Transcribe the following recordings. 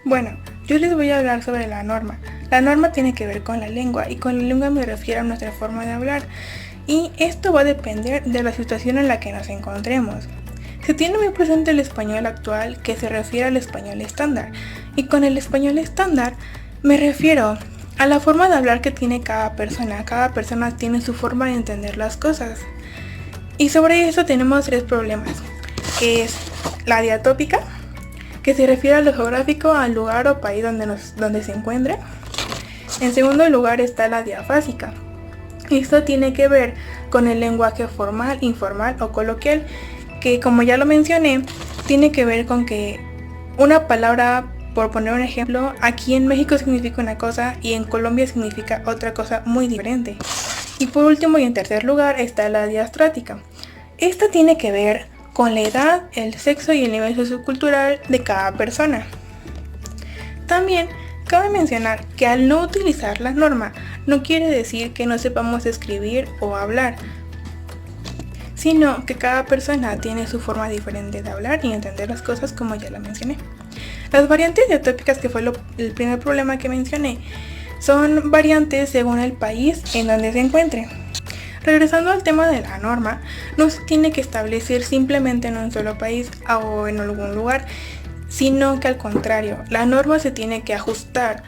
Bueno, yo les voy a hablar sobre la norma. La norma tiene que ver con la lengua y con la lengua me refiero a nuestra forma de hablar. Y esto va a depender de la situación en la que nos encontremos. Se tiene muy presente el español actual que se refiere al español estándar. Y con el español estándar me refiero a la forma de hablar que tiene cada persona. Cada persona tiene su forma de entender las cosas. Y sobre eso tenemos tres problemas, que es la diatópica, que se refiere a lo geográfico, al lugar o país donde se encuentre. En segundo lugar está la diafásica. Esto tiene que ver con el lenguaje formal, informal o coloquial, que como ya lo mencioné, tiene que ver con que una palabra, por poner un ejemplo, aquí en México significa una cosa y en Colombia significa otra cosa muy diferente. Y por último y en tercer lugar está la diastrática. Esta tiene que ver con la edad, el sexo y el nivel sociocultural de cada persona. También cabe mencionar que al no utilizar la norma no quiere decir que no sepamos escribir o hablar, sino que cada persona tiene su forma diferente de hablar y entender las cosas, como ya lo mencioné. Las variantes diatópicas, que fue el primer problema que mencioné, son variantes según el país en donde se encuentre. Regresando al tema de la norma, no se tiene que establecer simplemente en un solo país o en algún lugar, sino que al contrario, la norma se tiene que ajustar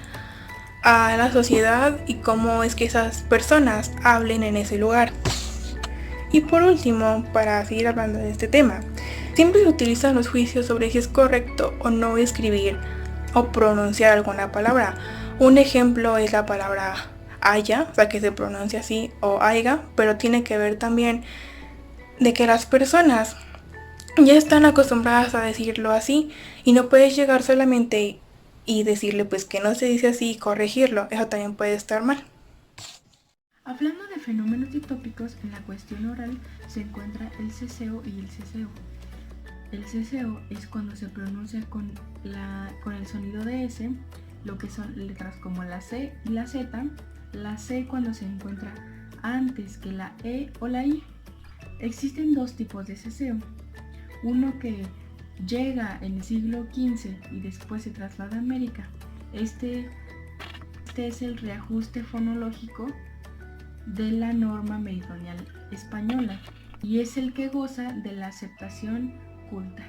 a la sociedad y cómo es que esas personas hablen en ese lugar. Y por último, para seguir hablando de este tema, siempre se utilizan los juicios sobre si es correcto o no escribir o pronunciar alguna palabra. Un ejemplo es la palabra haya, o sea que se pronuncia así, o aiga, pero tiene que ver también de que las personas ya están acostumbradas a decirlo así y no puedes llegar solamente y decirle pues que no se dice así y corregirlo, eso también puede estar mal. Hablando de fenómenos ditópicos, en la cuestión oral se encuentra el ceseo y el ceseo. El ceseo es cuando se pronuncia con el sonido de S, lo que son letras como la C y la Z, la C cuando se encuentra antes que la E o la I. Existen dos tipos de ceseo, uno que llega en el siglo XV y después se traslada a América. Este es el reajuste fonológico de la norma meridional española y es el que goza de la aceptación culta.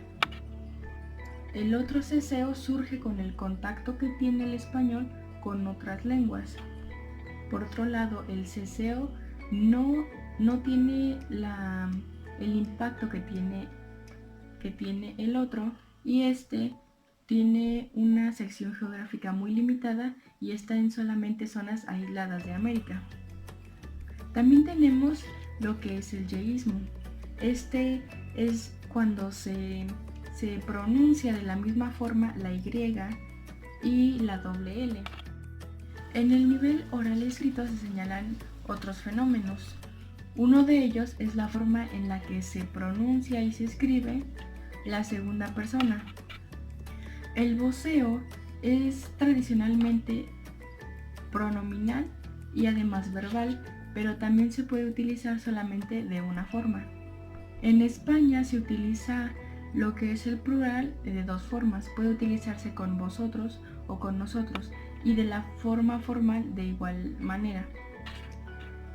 El otro ceseo surge con el contacto que tiene el español con otras lenguas. Por otro lado, el ceseo no tiene el impacto que tiene el otro, y este tiene una sección geográfica muy limitada y está en solamente zonas aisladas de América. También tenemos lo que es el yeísmo. Este es cuando se pronuncia de la misma forma la Y y la doble L. En el nivel oral escrito se señalan otros fenómenos. Uno de ellos es la forma en la que se pronuncia y se escribe la segunda persona. El voceo es tradicionalmente pronominal y además verbal, pero también se puede utilizar solamente de una forma. En España se utiliza lo que es el plural de dos formas. Puede utilizarse con vosotros o con nosotros y de la forma formal de igual manera.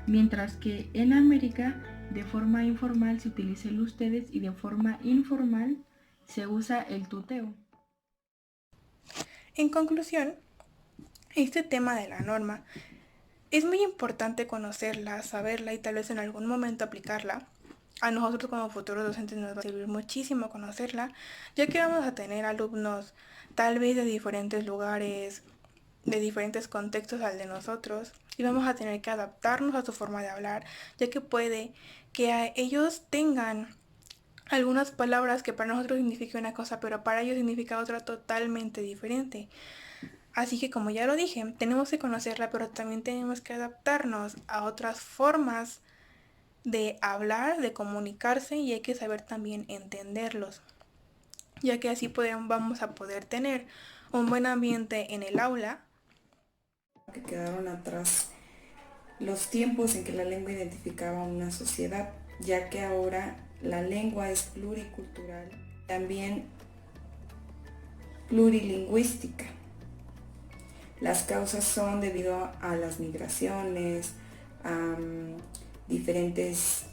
Mientras que en América de forma informal se utiliza el ustedes y de forma informal se usa el tuteo. En conclusión, este tema de la norma es muy importante conocerla, saberla y tal vez en algún momento aplicarla. A nosotros como futuros docentes nos va a servir muchísimo conocerla, ya que vamos a tener alumnos tal vez de diferentes lugares, de diferentes contextos al de nosotros, y vamos a tener que adaptarnos a su forma de hablar, ya que puede que ellos tengan algunas palabras que para nosotros significan una cosa, pero para ellos significa otra totalmente diferente. Así que como ya lo dije, tenemos que conocerla, pero también tenemos que adaptarnos a otras formas de hablar, de comunicarse, y hay que saber también entenderlos, ya que así vamos a poder tener un buen ambiente en el aula. Que quedaron atrás los tiempos en que la lengua identificaba una sociedad, ya que ahora la lengua es pluricultural, también plurilingüística. Las causas son debido a las migraciones, a diferentes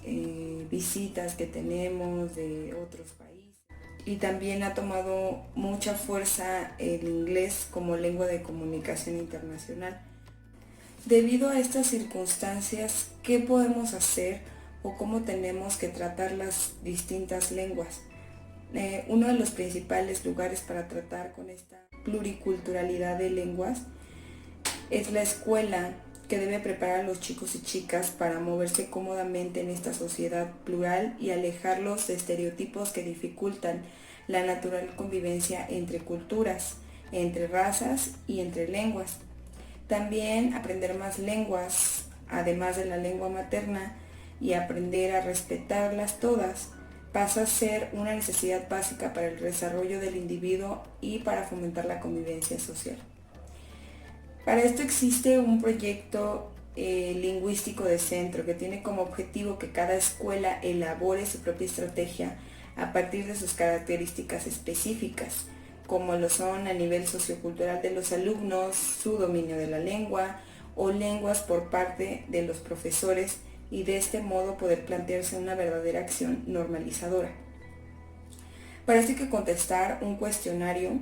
visitas que tenemos de otros países. Y también ha tomado mucha fuerza el inglés como lengua de comunicación internacional. Debido a estas circunstancias, ¿qué podemos hacer o cómo tenemos que tratar las distintas lenguas? Uno de los principales lugares para tratar con esta pluriculturalidad de lenguas es la escuela, que debe preparar a los chicos y chicas para moverse cómodamente en esta sociedad plural y alejarlos de estereotipos que dificultan la natural convivencia entre culturas, entre razas y entre lenguas. También aprender más lenguas, además de la lengua materna, y aprender a respetarlas todas, pasa a ser una necesidad básica para el desarrollo del individuo y para fomentar la convivencia social. Para esto existe un proyecto lingüístico de centro que tiene como objetivo que cada escuela elabore su propia estrategia a partir de sus características específicas, como lo son a nivel sociocultural de los alumnos, su dominio de la lengua o lenguas por parte de los profesores, y de este modo poder plantearse una verdadera acción normalizadora. Para esto hay que contestar un cuestionario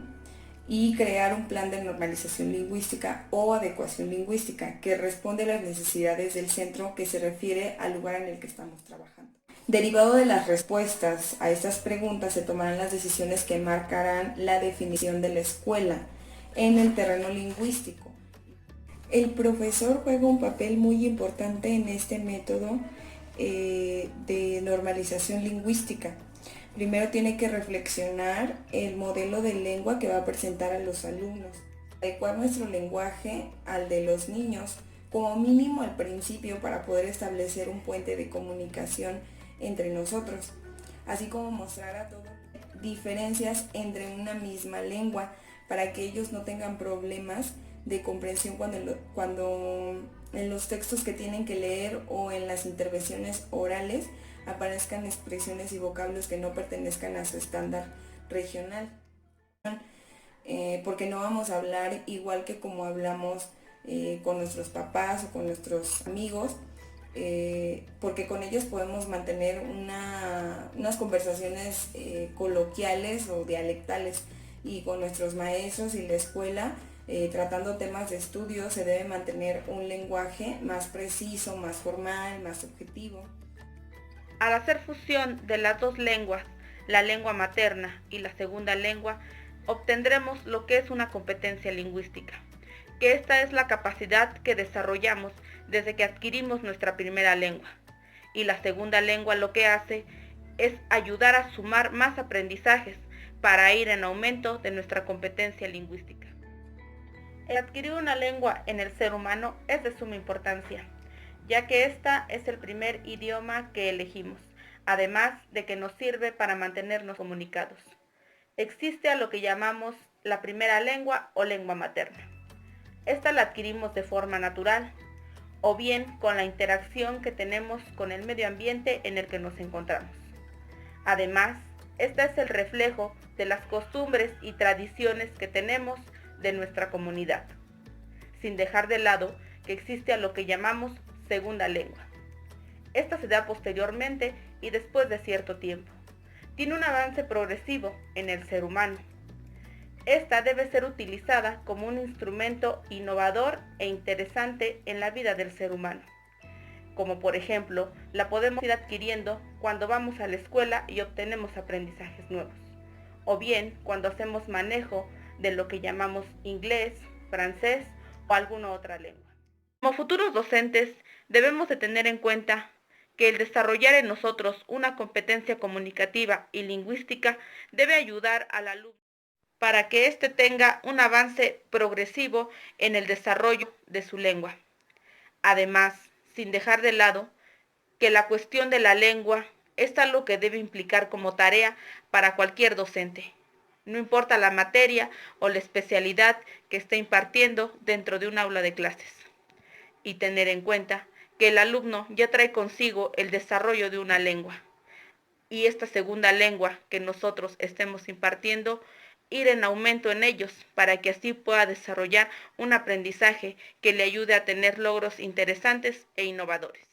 y crear un plan de normalización lingüística o adecuación lingüística que responde a las necesidades del centro, que se refiere al lugar en el que estamos trabajando. Derivado de las respuestas a estas preguntas se tomarán las decisiones que marcarán la definición de la escuela en el terreno lingüístico. El profesor juega un papel muy importante en este método de normalización lingüística. Primero tiene que reflexionar el modelo de lengua que va a presentar a los alumnos, adecuar nuestro lenguaje al de los niños, como mínimo al principio, para poder establecer un puente de comunicación entre nosotros, así como mostrar a todos diferencias entre una misma lengua para que ellos no tengan problemas de comprensión cuando en los textos que tienen que leer o en las intervenciones orales aparezcan expresiones y vocablos que no pertenezcan a su estándar regional. Porque no vamos a hablar igual que como hablamos con nuestros papás o con nuestros amigos, porque con ellos podemos mantener unas conversaciones coloquiales o dialectales, y con nuestros maestros y la escuela, tratando temas de estudio, se debe mantener un lenguaje más preciso, más formal, más objetivo. Al hacer fusión de las dos lenguas, la lengua materna y la segunda lengua, obtendremos lo que es una competencia lingüística, que esta es la capacidad que desarrollamos desde que adquirimos nuestra primera lengua. Y la segunda lengua lo que hace es ayudar a sumar más aprendizajes para ir en aumento de nuestra competencia lingüística. El adquirir una lengua en el ser humano es de suma importancia, ya que esta es el primer idioma que elegimos, además de que nos sirve para mantenernos comunicados. Existe a lo que llamamos la primera lengua o lengua materna. Esta la adquirimos de forma natural, o bien con la interacción que tenemos con el medio ambiente en el que nos encontramos. Además, esta es el reflejo de las costumbres y tradiciones que tenemos de nuestra comunidad, sin dejar de lado que existe a lo que llamamos segunda lengua. Esta se da posteriormente y después de cierto tiempo. Tiene un avance progresivo en el ser humano. Esta debe ser utilizada como un instrumento innovador e interesante en la vida del ser humano. Como por ejemplo, la podemos ir adquiriendo cuando vamos a la escuela y obtenemos aprendizajes nuevos, o bien cuando hacemos manejo de lo que llamamos inglés, francés o alguna otra lengua. Como futuros docentes, debemos de tener en cuenta que el desarrollar en nosotros una competencia comunicativa y lingüística debe ayudar al alumno para que éste tenga un avance progresivo en el desarrollo de su lengua. Además, sin dejar de lado que la cuestión de la lengua es algo que debe implicar como tarea para cualquier docente, no importa la materia o la especialidad que esté impartiendo dentro de un aula de clases. Y tener en cuenta que el alumno ya trae consigo el desarrollo de una lengua, y esta segunda lengua que nosotros estemos impartiendo ir en aumento en ellos para que así pueda desarrollar un aprendizaje que le ayude a tener logros interesantes e innovadores.